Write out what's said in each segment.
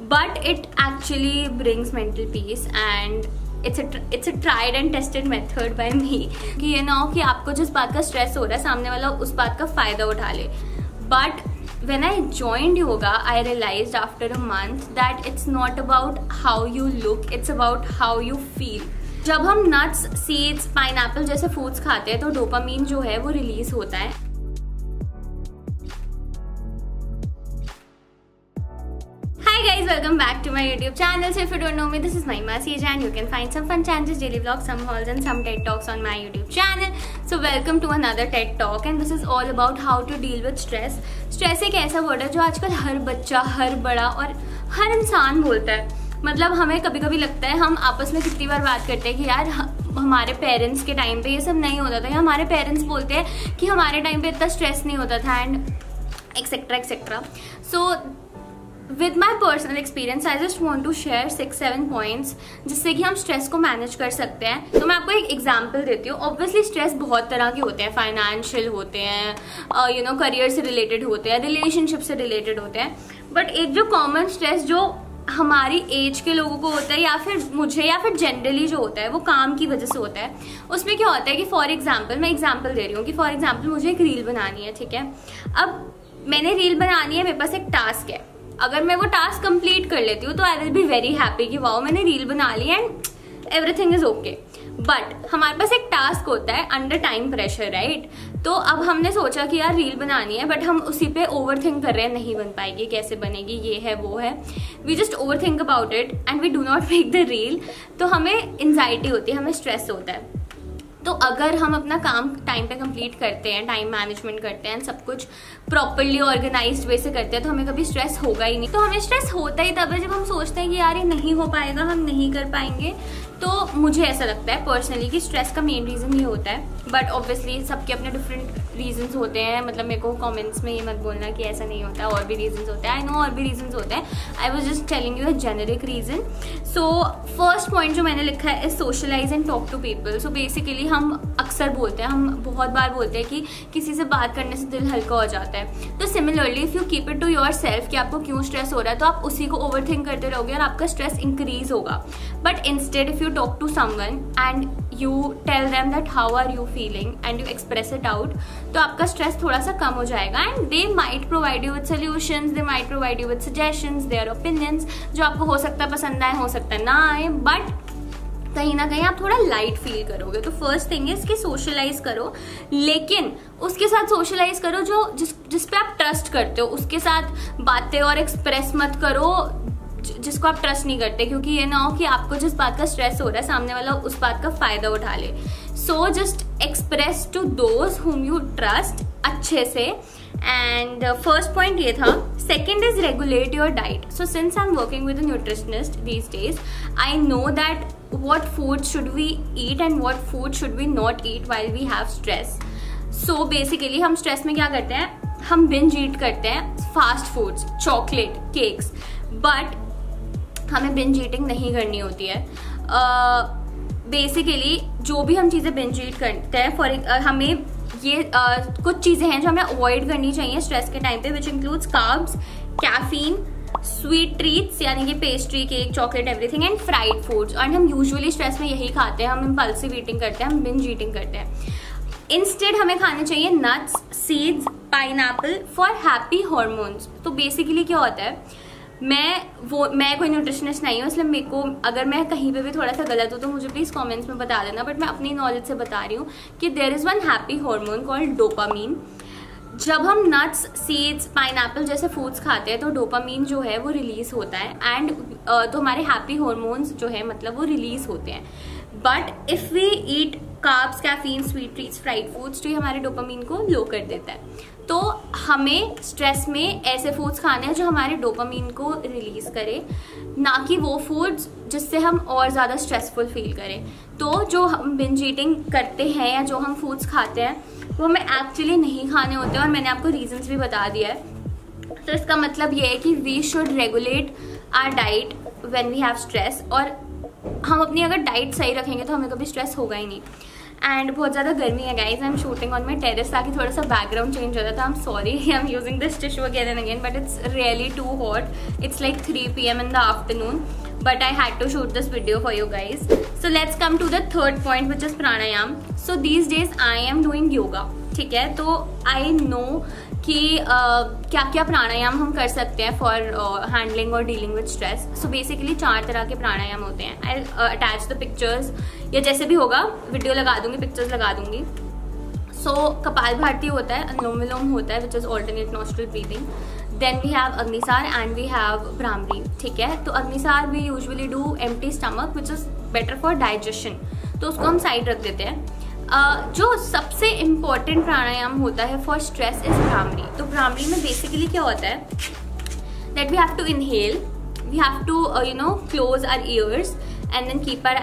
but it actually brings mental peace and it's a tried and tested method by me कि ये ना हो कि आपको जिस बात का स्ट्रेस हो रहा है सामने वाला उस बात का फायदा उठा ले. But when I joined yoga, I realized after a month that it's not about how you look, it's about how you feel. जब हम nuts, seeds, pineapple जैसे foods खाते हैं तो डोपामीन जो है वो रिलीज होता है. Hi guys, welcome back to my YouTube channel. So if you don't know me, this is Mahima Sija and you can find some fun challenges, daily vlogs, some hauls and some TED Talks on my YouTube channel. So welcome to another TED Talk and this is all about how to deal with stress. Stress एक ऐसा word है जो आजकल हर बच्चा, हर बड़ा और हर इंसान बोलता है. मतलब हमें कभी कभी लगता है, हम आपस में कितनी बार बात करते हैं कि यार हमारे पेरेंट्स के टाइम पे ये सब नहीं होता था, या हमारे पेरेंट्स बोलते हैं कि हमारे टाइम पे इतना स्ट्रेस नहीं होता था and etcetera etcetera. So with my personal experience I just want to share 6-7 points जिससे कि हम स्ट्रेस को मैनेज कर सकते हैं. तो मैं आपको एक एग्जाम्पल देती हूँ. ऑब्वियसली स्ट्रेस बहुत तरह के होते हैं, फाइनेंशियल होते हैं, करियर से रिलेटेड होते हैं, रिलेशनशिप से रिलेटेड होते हैं. बट एक जो कॉमन स्ट्रेस जो हमारी एज के लोगों को होता है या फिर मुझे या फिर जनरली जो होता है वो काम की वजह से होता है. उसमें क्या होता है कि फॉर एग्जाम्पल, मैं एग्जाम्पल दे रही हूँ कि फॉर एग्जाम्पल मुझे एक रील बनानी है, ठीक है. अब मैंने रील बनानी है, मेरे पास एक टास्क है. अगर मैं वो टास्क कंप्लीट कर लेती हूँ तो I will be very happy कि वाओ मैंने रील बना ली and everything is okay. But हमारे पास एक टास्क होता है अंडर टाइम प्रेशर, राइट. तो अब हमने सोचा कि यार रील बनानी है, बट हम उसी पे ओवर थिंक कर रहे हैं, नहीं बन पाएगी, कैसे बनेगी, ये है वो है. We just over think about it and we do not make the reel. तो हमें एंजाइटी होती है, हमें स्ट्रेस होता है. तो अगर हम अपना काम टाइम पे कंप्लीट करते हैं, टाइम मैनेजमेंट करते हैं, सब कुछ प्रॉपरली ऑर्गेनाइज्ड वे से करते हैं तो हमें कभी स्ट्रेस होगा ही नहीं. तो हमें स्ट्रेस होता ही तब है जब हम सोचते हैं कि यार ये नहीं हो पाएगा, हम नहीं कर पाएंगे. तो मुझे ऐसा लगता है पर्सनली कि स्ट्रेस का मेन रीज़न ये होता है. बट ऑब्वियसली सबके अपने डिफरेंट रीजंस होते हैं. मतलब मेरे को कमेंट्स में ये मत बोलना कि ऐसा नहीं होता, और भी रीजंस होते हैं. आई नो और भी रीजंस होते हैं. I was just telling you a generic reason. So first point जो मैंने लिखा है is socialize and talk to people. So basically हम अक्सर बोलते हैं, हम बहुत बार बोलते हैं कि किसी से बात करने से दिल हल्का हो जाता है. तो similarly if you keep it to yourself कि आपको क्यों स्ट्रेस हो रहा है, तो आप उसी को ओवर थिंक करते रहोगे और आपका स्ट्रेस इंक्रीज होगा. But instead if you talk to someone and you tell them that how are you feeling and you express it out, तो आपका स्ट्रेस थोड़ा सा कम हो जाएगा. and they might provide you with solutions, they might provide you with suggestions, their opinions, जो आपको हो सकता है पसंद आए, हो सकता है ना आए, बट कहीं ना कहीं आप थोड़ा लाइट फील करोगे. तो फर्स्ट थिंग है इसकी सोशलाइज करो, लेकिन उसके साथ सोशलाइज करो जो जिस पे आप ट्रस्ट करते हो. उसके साथ बातें और एक्सप्रेस मत करो जिसको आप ट्रस्ट नहीं करते, क्योंकि ये ना हो कि आपको जिस बात का स्ट्रेस हो रहा है सामने वाला उस बात का फायदा उठा ले. So just express to those whom you trust अच्छे से. एंड फर्स्ट पॉइंट ये था. Second is regulate your diet. So since I am working with a nutritionist these days, I know that what food should we eat and what food should we not eat while we have stress. So basically हम stress में क्या करते हैं, हम binge ईट करते हैं fast foods, chocolate, cakes. But हमें binge eating नहीं करनी होती है. बेसिकली जो भी हम चीज़ें बिंज ईट करते हैं, फॉर हमें ये कुछ चीज़ें हैं जो हमें अवॉइड करनी चाहिए स्ट्रेस के टाइम पे, which includes carbs, caffeine, sweet treats यानी कि pastry, cake, chocolate, everything, and fried foods. और हम यूजुअली स्ट्रेस में यही खाते हैं, हम इम्पल्सिव ईटिंग करते हैं, हम बिंज ईटिंग करते हैं. इंस्टेड हमें खाने चाहिए nuts, seeds, pineapple for happy hormones. तो बेसिकली क्या होता है, मैं कोई न्यूट्रिशनिस्ट नहीं हूँ, इसलिए मेरे को अगर मैं कहीं पे भी थोड़ा सा गलत हूँ तो मुझे प्लीज कमेंट्स में बता देना. बट मैं अपनी नॉलेज से बता रही हूँ कि there is one happy hormone called dopamine. जब हम नट्स, सीड्स, पाइनएप्पल जैसे फूड्स खाते हैं तो डोपामीन जो है वो रिलीज होता है एंड तो हमारे हैप्पी हार्मोन्स जो है मतलब वो रिलीज होते हैं. But if we eat carbs, caffeine, sweet treats, fried foods, तो ये हमारे डोपामीन को लो कर देता है. तो हमें स्ट्रेस में ऐसे फूड्स खाने हैं जो हमारे डोपामीन को रिलीज करे, ना कि वो फूड्स जिससे हम और ज़्यादा स्ट्रेसफुल फील करें. तो जो हम बिंज ईटिंग करते हैं या जो हम फूड्स खाते हैं वो हमें एक्चुअली नहीं खाने होते हैं, और मैंने आपको रीजंस भी बता दिया है. तो इसका मतलब ये है कि we should regulate our diet when we have stress. और हम अपनी अगर डाइट सही रखेंगे तो हमें कभी स्ट्रेस होगा ही नहीं. एंड बहुत ज़्यादा गर्मी है guys. I am shooting on my terrace ताकि थोड़ा सा बैकग्राउंड चेंज हो जाता. I am sorry, I am using this tissue again and again, but it's really too hot. It's like 3 PM in the afternoon, but I had to shoot this video for you guys. So let's come to the third point, which is pranayam. So these days I am doing yoga. ठीक है, तो I know कि क्या क्या प्राणायाम हम कर सकते हैं फॉर हैंडलिंग और dealing with stress. So basically 4 तरह के प्राणायाम होते हैं. आई अटैच द पिक्चर्स, या जैसे भी होगा वीडियो लगा दूंगी, पिक्चर्स लगा दूंगी. सो कपाल भारती होता है, अनुलोम विलोम होता है which is alternate nostril breathing. Then we have agnisar and we have bhramari. ठीक है, तो agnisar we usually do empty stomach which is better for digestion, तो उसको हम साइड रख देते हैं. जो सबसे इम्पॉर्टेंट प्राणायाम होता है फॉर स्ट्रेस इज भ्रामरी. तो भ्रामरी में बेसिकली क्या होता है that we have to inhale, we have to close our ears and then keep our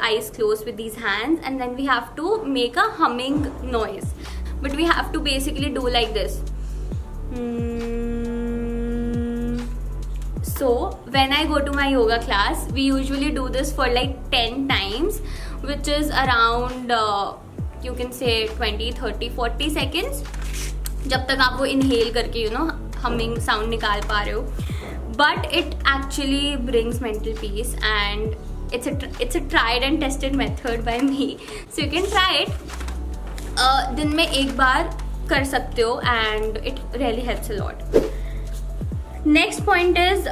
eyes closed with these hands, and then we have to make a humming noise, but we have to basically do like this. So when I go to my yoga class, we usually do this for like 10 times, which is around you can say 20, 30, 40 seconds, जब तक आप वो inhale करके humming sound निकाल पा रहे हो. But it actually brings mental peace, and it's a tried and tested method by me, so you can try it. दिन में एक बार कर सकते हो and it really helps a lot. Next point is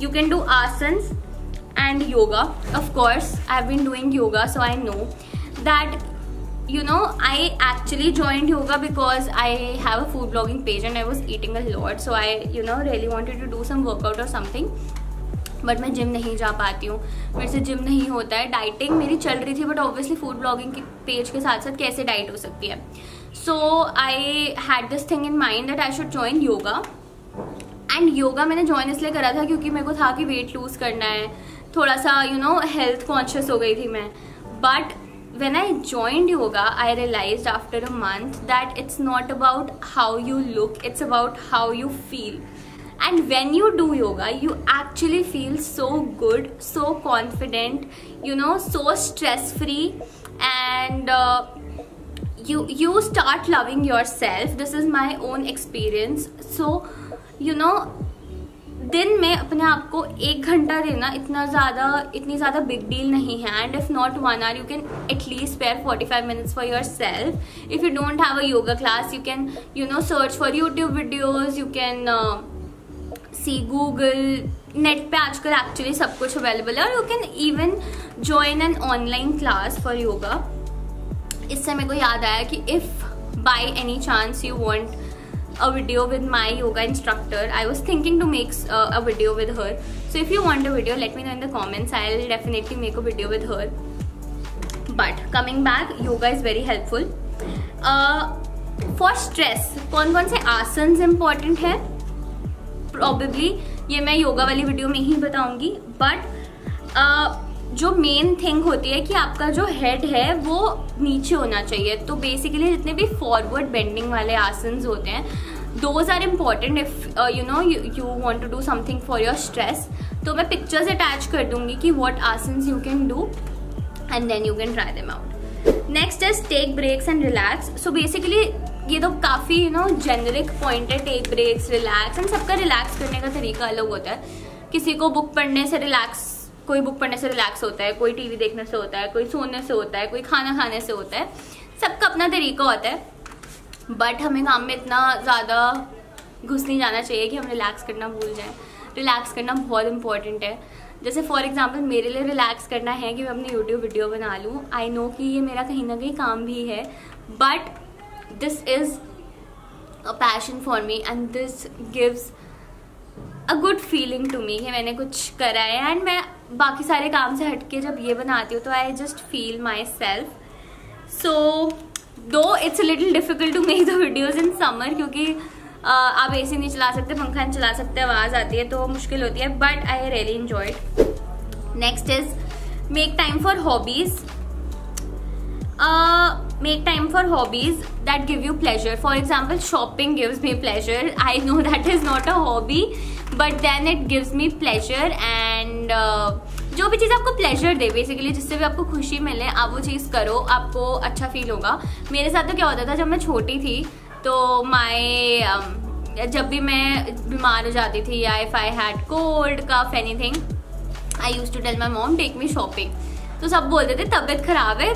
you can do asanas and yoga. Of course, I've been doing yoga, so I know that I actually joined yoga because I have a food blogging page and I was eating a lot, so I really wanted to do some workout or something. But मैं gym नहीं जा पाती हूँ, मेरे से gym नहीं होता है. डाइटिंग मेरी चल रही थी, बट ऑब्वियसली फूड ब्लॉगिंग के पेज के साथ साथ कैसे डाइट हो सकती है. So I had this thing in mind that I should join yoga. And yoga मैंने ज्वाइन इसलिए करा था क्योंकि मेरे को था कि वेट लूज करना है, थोड़ा सा हेल्थ कॉन्शियस हो गई थी मैं. But when I joined yoga, I realized after a month that it's not about how you look, it's about how you feel. And when you do yoga, you actually feel so good, so confident, so stress free, and you start loving yourself. This is my own experience. So दिन में अपने आप को 1 घंटा देना इतनी ज़्यादा big deal नहीं है. And if not 1 hour, you can at least spare 45 minutes for yourself. If you don't have a yoga class, you can search for YouTube videos, you can see Google, net पे आजकल actually सब कुछ available है. और you can even join an online class for yoga. इससे मेरे को याद आया कि if by any chance you want a video with my yoga instructor, I was thinking to make a video with her. So if you want a video, let me know in the comments. I'll definitely make a video with her. But coming back, yoga is very helpful for stress. कौन कौन से asanas important है probably ये मैं योगा वाली video में ही बताऊंगी. But जो मेन थिंग होती है कि आपका जो हेड है वो नीचे होना चाहिए. तो बेसिकली जितने भी फॉरवर्ड बेंडिंग वाले आसन्स होते हैं, those are important if you want to do something for your stress. तो मैं पिक्चर्स अटैच कर दूंगी कि what asanas you can do and then you can try them out. Next is take breaks and relax. So basically ये तो काफ़ी generic point है, take breaks, relax. And सबका रिलैक्स करने का तरीका अलग होता है. किसी को बुक पढ़ने से रिलैक्स, कोई बुक पढ़ने से रिलैक्स होता है, कोई टीवी देखने से होता है, कोई सोने से होता है, कोई खाना खाने से होता है. सबका अपना तरीका होता है. बट हमें काम में इतना ज़्यादा घुस नहीं जाना चाहिए कि हम रिलैक्स करना भूल जाएं. रिलैक्स करना बहुत इंपॉर्टेंट है. जैसे फॉर एग्जांपल मेरे लिए रिलैक्स करना है कि मैं अपनी यूट्यूब वीडियो बना लूँ. आई नो कि ये मेरा कहीं ना कहीं काम भी है, but this is a passion for me and this gives a good feeling to me कि मैंने कुछ करा है. एंड मैं बाकी सारे काम से हटके जब ये बनाती हूँ तो I just feel myself. So though it's a little difficult to make the videos in summer, क्योंकि आप एसी नहीं चला सकते, पंखा नहीं चला सकते, आवाज़ आती है तो मुश्किल होती है. But I really enjoy it. Next is make time for hobbies. Make time for hobbies that give you pleasure. For example, shopping gives me pleasure. I know that is not a hobby, but then it gives me pleasure. And जो भी चीज़ आपको pleasure they basically, जिससे भी आपको खुशी मिले, आप वो चीज़ करो, आपको अच्छा फील होगा। मेरे साथ तो क्या होता था, जब मैं छोटी थी तो जब भी मैं बीमार हो जाती थी या if I had cold cough anything, I used to tell my mom take me shopping. तो सब बोलते थे तबियत खराब है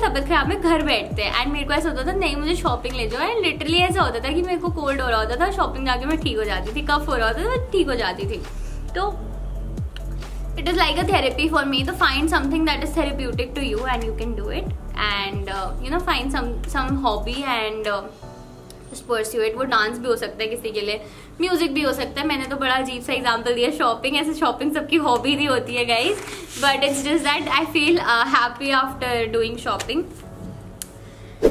घर बैठते हैं। एंड मेरे को ऐसा होता था नहीं मुझे शॉपिंग ले जाओ। एंड लिटरली ऐसा होता था कि मेरे को कोल्ड हो रहा होता था, शॉपिंग जाके मैं ठीक हो जाती थी, कफ हो रहा होता था मैं ठीक हो जाती थी। तो it is like a therapy for me, तो find something that is therapeutic to you and you can do it, and you know, find some hobby and just pursue it। वो डांस भी हो सकता है किसी के लिए, म्यूजिक भी हो सकता है। मैंने तो बड़ा अजीब सा एग्जांपल दिया शॉपिंग, ऐसे शॉपिंग सबकी हॉबी नहीं होती है guys, but it's just that I feel happy after doing shopping.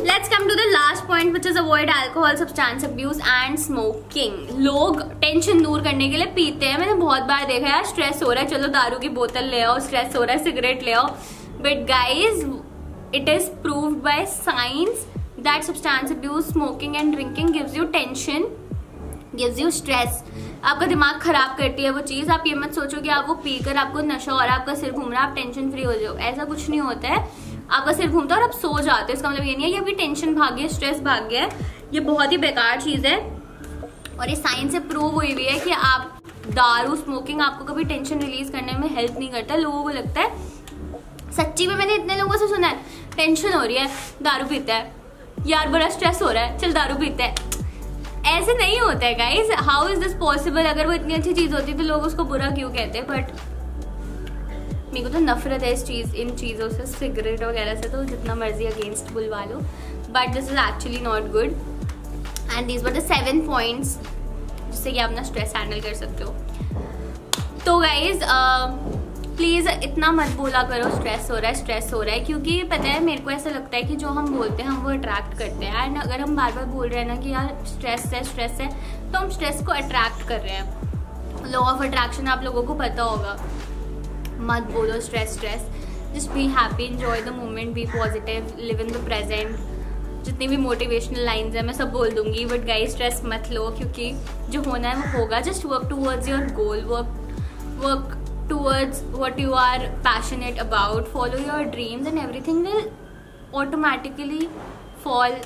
Let's come to the last point, which is avoid alcohol, substance abuse and smoking। लोग टेंशन दूर करने के लिए पीते हैं। मैंने बहुत बार देखा है, स्ट्रेस हो रहा है चलो दारू की बोतल ले आओ, स्ट्रेस हो रहा है सिगरेट ले आओ, but guys it is proved by science that substance abuse, smoking and drinking gives you tension, gives you stress। आपका दिमाग खराब करती है वो चीज। आप ये मत सोचो कि आप वो पीकर आपको नशा हो रहा है, आपका सिर घूम रहा है, आप टेंशन फ्री हो जाओ, ऐसा कुछ नहीं होता है। आपका सिर घूमता है और आप सो जाते हो, इसका मतलब ये नहीं है कि आपकी टेंशन भाग गई, स्ट्रेस भाग गया है। ये बहुत ही बेकार चीज है और ये साइंस से प्रूव हुई हुई है कि आप दारू, स्मोकिंग आपको कभी टेंशन रिलीज करने में हेल्प नहीं करता। लोगों को लगता है, सच्ची में मैंने इतने लोगों से सुना है, टेंशन हो रही है दारू पीता है, यार बड़ा स्ट्रेस हो रहा है चल दारू पीता है। ऐसे नहीं होता है guys, how is this possible? अगर वो इतनी अच्छी चीज होती तो लोग उसको बुरा क्यों कहते हैं? बट मेरे को तो नफरत है इन चीज़ों से, सिगरेट वगैरह से तो जितना मर्जी अगेंस्ट बुलवा लो, but this is actually not good. And these were the 7 points जिससे कि आप अपना स्ट्रेस हैंडल कर सकते हो। तो गाइज प्लीज़ इतना मत बोला करो स्ट्रेस हो रहा है, क्योंकि पता है मेरे को ऐसा लगता है कि जो हम बोलते हैं हम वो अट्रैक्ट करते हैं। एंड अगर हम बार बार बोल रहे हैं ना कि यार स्ट्रेस है, तो हम स्ट्रेस को अट्रैक्ट कर रहे हैं। लॉ ऑफ अट्रैक्शन आप लोगों को पता होगा। मत बोलो stress, just be happy, enjoy the moment, be positive, live in the present. जितनी भी मोटिवेशनल लाइन्स हैं मैं सब बोल दूंगी, बट गाइस स्ट्रेस मत लो, क्योंकि जो होना है वो होगा। Just work towards your goal, work towards what you are passionate about, follow your dreams and everything will automatically fall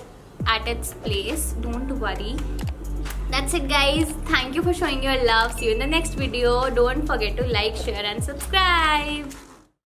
at its place. Don't worry. That's it guys, thank you for showing your love. See you in the next video. Don't forget to like, share and subscribe.